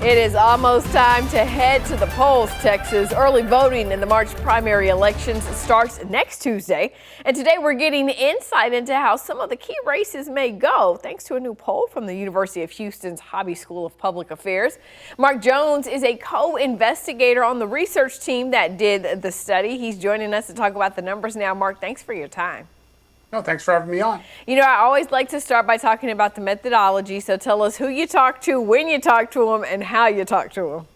It is almost time to head to the polls, Texas. Early voting in the March primary elections starts next Tuesday. And today we're getting insight into how some of the key races may go, thanks to a new poll from the University of Houston's Hobby School of Public Affairs. Mark Jones is a co-investigator on the research team that did the study. He's joining us to talk about the numbers now. Mark, thanks for your time. No, thanks for having me on. You know, I always like to start by talking about the methodology. So tell us who you talked to, when you talked to them, and how you talked to them.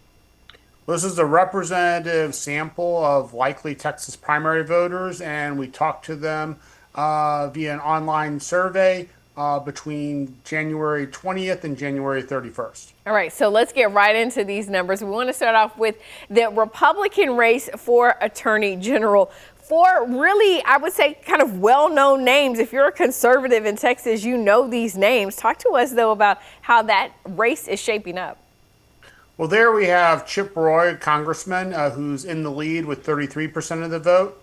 This is a representative sample of likely Texas primary voters, and we talked to them via an online survey between January 20th and January 31st. All right, so let's get right into these numbers. We want to start off with the Republican race for Attorney General. Four really, I would say, kind of well-known names. If you're a conservative in Texas, you know these names. Talk to us, though, about how that race is shaping up. Well, there we have Chip Roy, congressman, who's in the lead with 33% of the vote.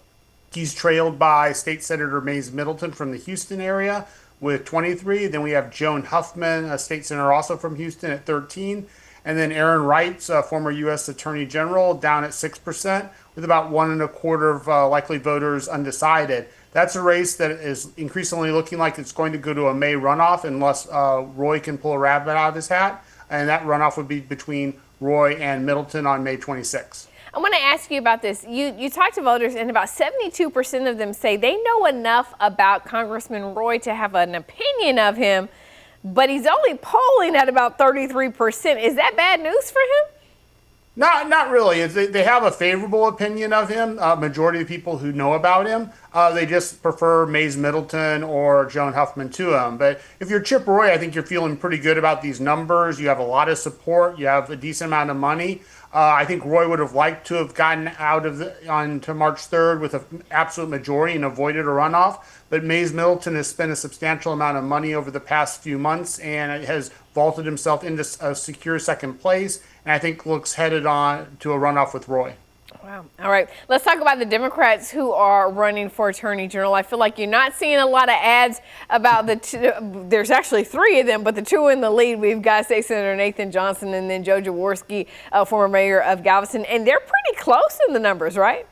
He's trailed by State Senator Mays Middleton from the Houston area with 23. Then we have Joan Huffman, a state senator also from Houston, at 13. And then Aaron Wrights, former U.S. Attorney General, down at 6%, with about 1.25 of likely voters undecided. That's a race that is increasingly looking like it's going to go to a May runoff unless Roy can pull a rabbit out of his hat. And that runoff would be between Roy and Middleton on May 26th. I want to ask you about this. You talked to voters, and about 72% of them say they know enough about Congressman Roy to have an opinion of him, but he's only polling at about 33%. Is that bad news for him? Not really. They have a favorable opinion of him. Majority of people who know about him, they just prefer Mays Middleton or Joan Huffman to him. But if you're Chip Roy, I think you're feeling pretty good about these numbers. You have a lot of support. You have a decent amount of money. I think Roy would have liked to have gotten out of onto March 3rd with an absolute majority and avoided a runoff. But Mays Middleton has spent a substantial amount of money over the past few months and has vaulted himself into a secure second place, and I think looks headed on to a runoff with Roy. Wow. All right. Let's talk about the Democrats who are running for Attorney General. I feel like you're not seeing a lot of ads about the two. There's actually three of them, but the two in the lead, we've got State Senator Nathan Johnson and then Joe Jaworski, former mayor of Galveston, and they're pretty close in the numbers, right?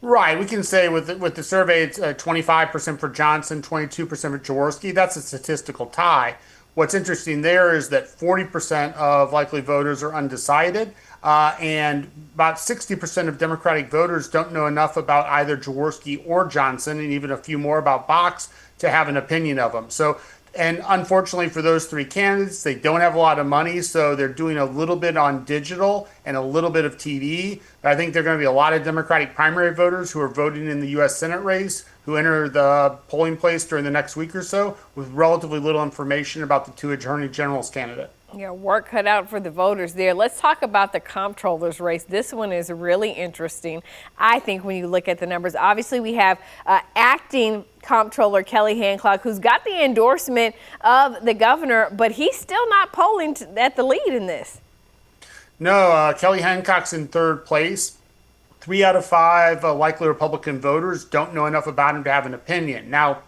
Right. We can say with the survey, it's 25% for Johnson, 22% for Jaworski. That's a statistical tie. What's interesting there is that 40% of likely voters are undecided, and about 60% of Democratic voters don't know enough about either Jaworski or Johnson, and even a few more about Box to have an opinion of them. So, and unfortunately for those three candidates, they don't have a lot of money, so they're doing a little bit on digital and a little bit of TV. But I think there are going to be a lot of Democratic primary voters who are voting in the U.S. Senate race who enter the polling place during the next week or so with relatively little information about the two Attorney General's candidate. Yeah, work cut out for the voters there. Let's talk about the comptroller's race. This one is really interesting, I think, when you look at the numbers. Obviously, we have acting comptroller Kelly Hancock, who's got the endorsement of the governor, but he's still not polling at the lead in this. No, Kelly Hancock's in third place. 3 out of 5 likely Republican voters don't know enough about him to have an opinion. Now,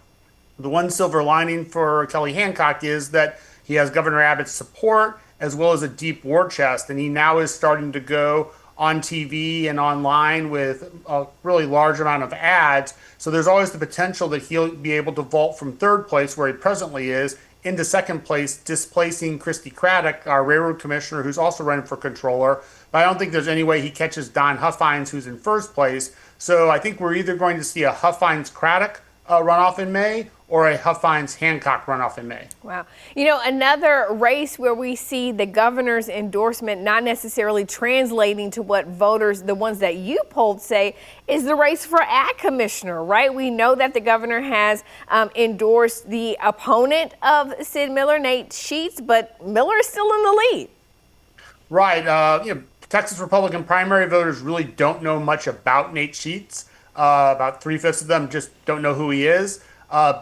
the one silver lining for Kelly Hancock is that he has Governor Abbott's support as well as a deep war chest, and he now is starting to go on TV and online with a really large amount of ads. So there's always the potential that he'll be able to vault from third place, where he presently is, into second place, displacing Christy Craddock, our railroad commissioner, who's also running for controller. But I don't think there's any way he catches Don Huffines, who's in first place. So I think we're either going to see a Huffines-Craddock runoff in May or a Huffines-Hancock runoff in May. Wow. You know, another race where we see the governor's endorsement not necessarily translating to what voters, the ones that you polled, say, is the race for ag commissioner, right? We know that the governor has endorsed the opponent of Sid Miller, Nate Sheets, but Miller is still in the lead. Right. Texas Republican primary voters really don't know much about Nate Sheets. About 3/5 of them just don't know who he is.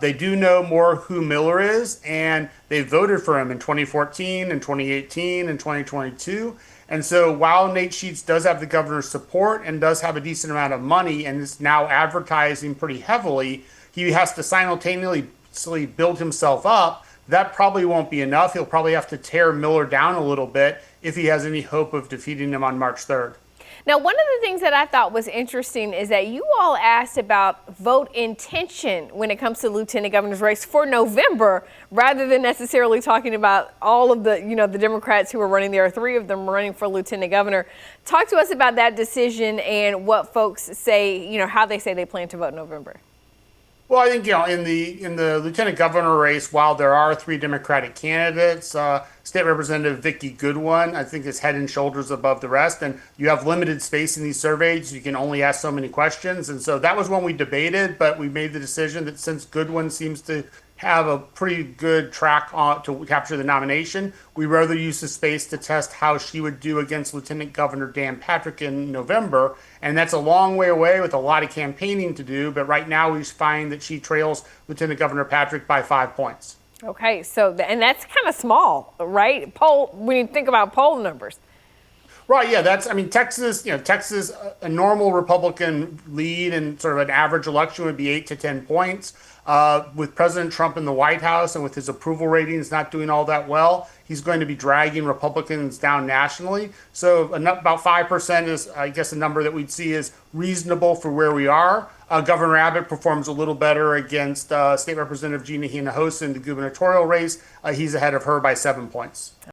They do know more who Miller is, and they voted for him in 2014 and 2018 and 2022. And so while Nate Sheets does have the governor's support and does have a decent amount of money and is now advertising pretty heavily, he has to simultaneously build himself up. That probably won't be enough. He'll probably have to tear Miller down a little bit if he has any hope of defeating him on March 3rd. Now, one of the things that I thought was interesting is that you all asked about vote intention when it comes to lieutenant governor's race for November, rather than necessarily talking about all of the, the Democrats who are running. There are 3 of them running for lieutenant governor. Talk to us about that decision and what folks say, how they say they plan to vote in November. Well, I think, in the lieutenant governor race, while there are 3 Democratic candidates, State Representative Vicki Goodwin, I think, is head and shoulders above the rest. And you have limited space in these surveys. You can only ask so many questions. And so that was one we debated, but we made the decision that since Goodwin seems to have a pretty good track to capture the nomination, we rather use the space to test how she would do against Lieutenant Governor Dan Patrick in November. And that's a long way away with a lot of campaigning to do. But right now we find that she trails Lieutenant Governor Patrick by 5 points. Okay, so and that's kind of small, right? When you think about poll numbers. Right, yeah, Texas, Texas, a normal Republican lead in sort of an average election would be 8 to 10 points. With President Trump in the White House and with his approval ratings not doing all that well, he's going to be dragging Republicans down nationally. So about 5% is, I guess, a number that we'd see is reasonable for where we are. Governor Abbott performs a little better against State Representative Gina Hinojosa in the gubernatorial race. He's ahead of her by 7 points.